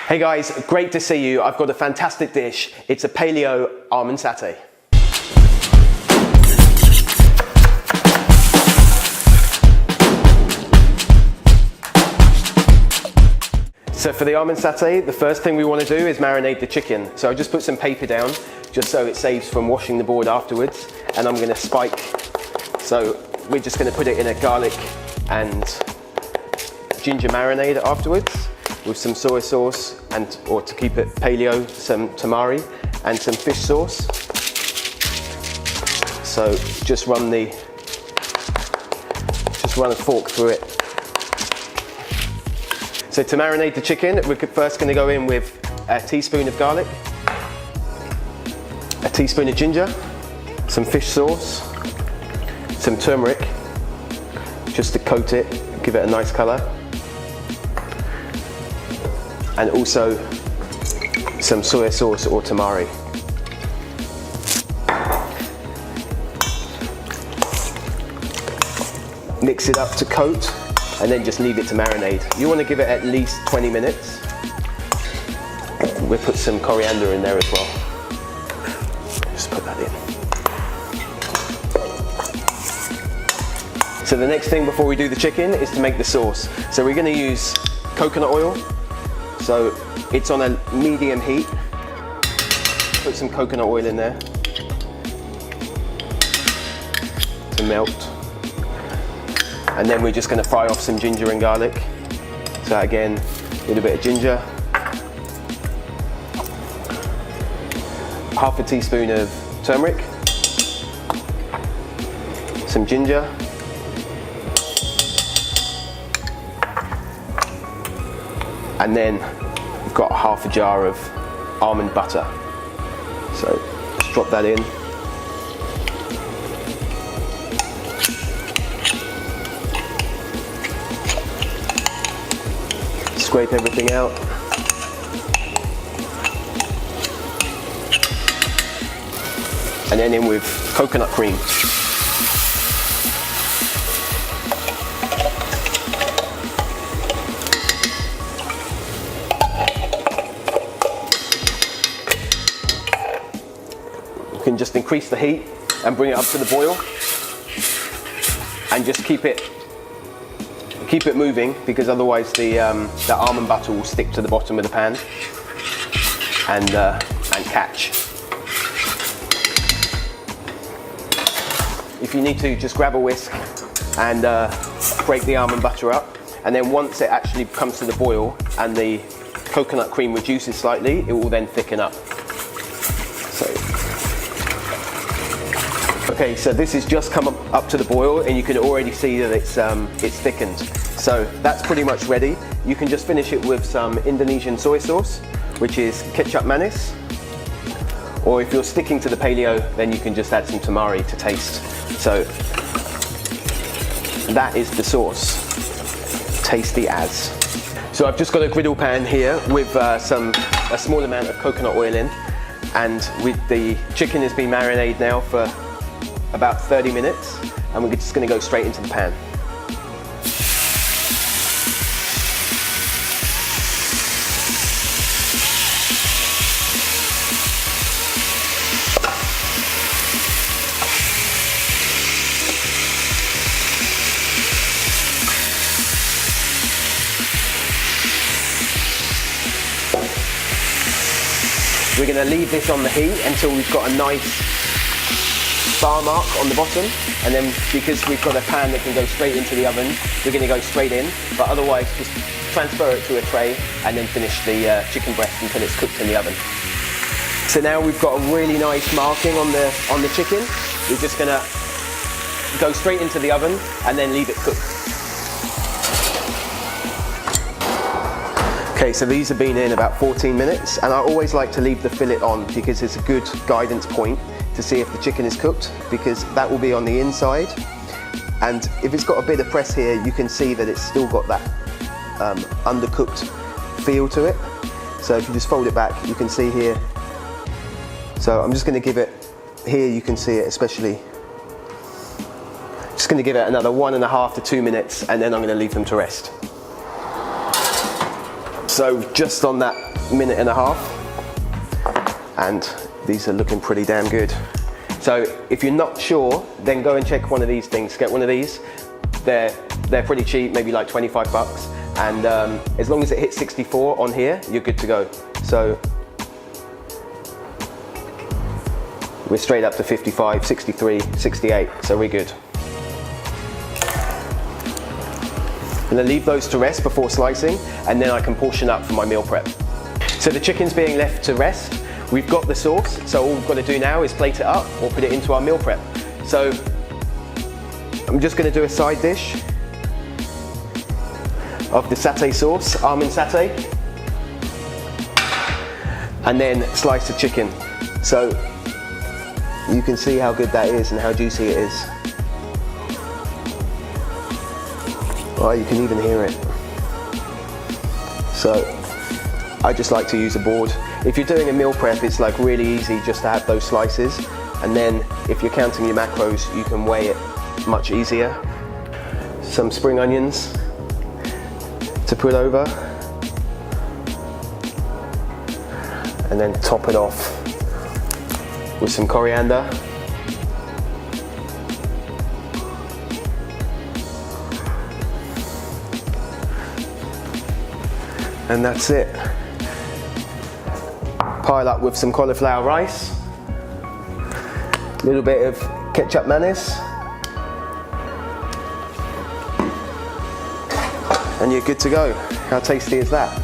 Hey guys, great to see you. I've got a fantastic dish. It's a paleo almond satay. So for the almond satay, the first thing we want to do is marinate the chicken. So I just put some paper down, just so it saves from washing the board afterwards. And I'm going to spike. So we're just going to put it in a garlic and ginger marinade afterwards, with some soy sauce or to keep it paleo, some tamari and some fish sauce. So just run a fork through it. So to marinate the chicken, we're first going to go in with a teaspoon of garlic, a teaspoon of ginger, some fish sauce, some turmeric, just to coat it, give it a nice colour, and also some soy sauce or tamari. Mix it up to coat and then just leave it to marinate. You want to give it at least 20 minutes. We'll put some coriander in there as well. Just put that in. So the next thing before we do the chicken is to make the sauce. So we're going to use coconut oil. So it's on a medium heat. Put some coconut oil in there to melt. And then we're just going to fry off some ginger and garlic. So again, a little bit of ginger. Half a teaspoon of turmeric. Some ginger. And then we've got half a jar of almond butter. So just drop that in. Scrape everything out. And then in with coconut cream. You can just increase the heat and bring it up to the boil. And just keep it moving, because otherwise the almond butter will stick to the bottom of the pan and catch. If you need to, just grab a whisk and break the almond butter up, and then once it actually comes to the boil and the coconut cream reduces slightly, it will then thicken up. Okay, so this has just come up to the boil, and you can already see that it's thickened. So that's pretty much ready. You can just finish it with some Indonesian soy sauce, which is ketchup manis. Or if you're sticking to the paleo, then you can just add some tamari to taste. So that is the sauce. Tasty as. So I've just got a griddle pan here with a small amount of coconut oil in, and with the chicken has been marinated now for about 30 minutes, and we're just going to go straight into the pan. We're going to leave this on the heat until we've got a nice bar mark on the bottom, and then because we've got a pan that can go straight into the oven, we're going to go straight in, but otherwise just transfer it to a tray and then finish the chicken breast until it's cooked in the oven. So now we've got a really nice marking on the chicken. We're just going to go straight into the oven and then leave it cook. Okay, so these have been in about 14 minutes, and I always like to leave the fillet on because it's a good guidance point to see if the chicken is cooked, because that will be on the inside. And if it's got a bit of press here, you can see that it's still got that undercooked feel to it. So if you just fold it back, you can see here. So I'm just going to give it, here you can see it especially. Just going to give it another 1.5 to 2 minutes, and then I'm going to leave them to rest. So just on that minute and a half, and these are looking pretty damn good. So if you're not sure, then go and check one of these things. Get one of these. They're pretty cheap, maybe like 25 bucks. And as long as it hits 64 on here, you're good to go. So we're straight up to 55, 63, 68, so we're good. I'm gonna leave those to rest before slicing, and then I can portion up for my meal prep. So the chicken's being left to rest. We've got the sauce, so all we've got to do now is plate it up or put it into our meal prep. So I'm just gonna do a side dish of the satay sauce, almond satay, and then slice the chicken. So you can see how good that is and how juicy it is. Oh, you can even hear it. So I just like to use a board. If you're doing a meal prep, it's like really easy just to have those slices, and then if you're counting your macros, you can weigh it much easier. Some spring onions to put over, and then top it off with some coriander. And that's it. Pile up with some cauliflower rice, a little bit of ketchup mayonnaise, and you're good to go. How tasty is that?